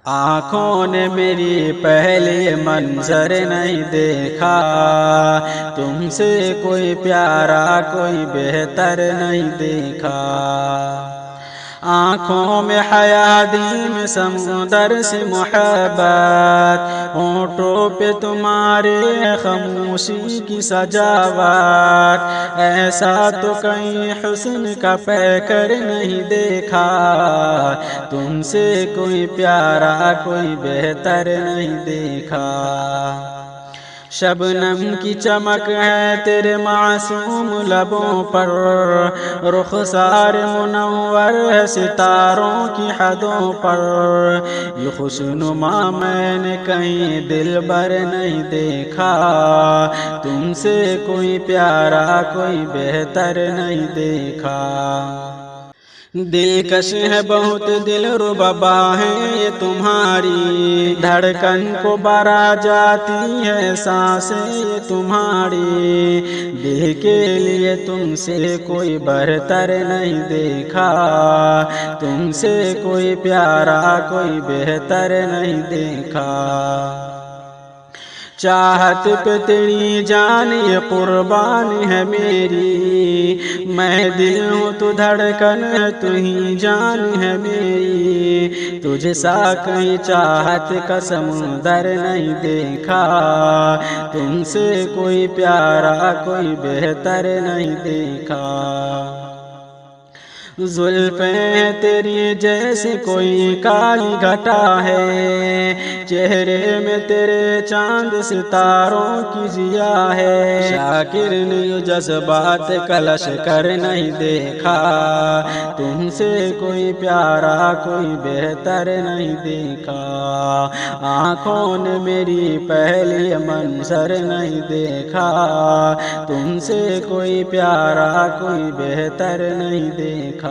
آنکھوں نے میری پہلے منظر نہیں دیکھا، تم سے کوئی پیارا کوئی بہتر نہیں دیکھا۔ آنکھوں میں حیا دل میں سمندر سے محبت، ہونٹوں پہ تمہارے خاموشی کی سجاوٹ، ایسا تو کہیں حسن کا پیکر نہیں دیکھا، تم سے کوئی پیارا کوئی بہتر نہیں دیکھا۔ شبنم کی چمک ہے تیرے معصوم لبوں پر، رخسار منور ہے ستاروں کی حدوں پر، یہ خوشنما میں نے کہیں دل بھر نہیں دیکھا، تم سے کوئی پیارا کوئی بہتر نہیں دیکھا۔ دلکش ہے بہت دل ربا باہیں یہ تمہاری، دھڑکن کو برا جاتی ہے سانسیں یہ تمہاری، دل کے لیے تم سے کوئی برتر نہیں دیکھا، تم سے کوئی پیارا کوئی بہتر نہیں دیکھا۔ چاہت پہ تیری جان یہ قربان ہے میری، میں دل ہوں تو دھڑکن ہے تو ہی جان ہے میری، تجھ سا کہیں چاہت کا سمندر نہیں دیکھا، تم سے کوئی پیارا کوئی بہتر نہیں دیکھا۔ زلفیں تیری جیسے کوئی کالی گھٹا ہے، چہرے میں تیرے چاند ستاروں کی ضیا ہے، شاکر نے یہ جذبات کا لشکر نہیں دیکھا، تم سے کوئی پیارا کوئی بہتر نہیں دیکھا۔ آنکھوں نے میری پہلی منظر نہیں دیکھا، تم سے کوئی پیارا کوئی بہتر نہیں دیکھا۔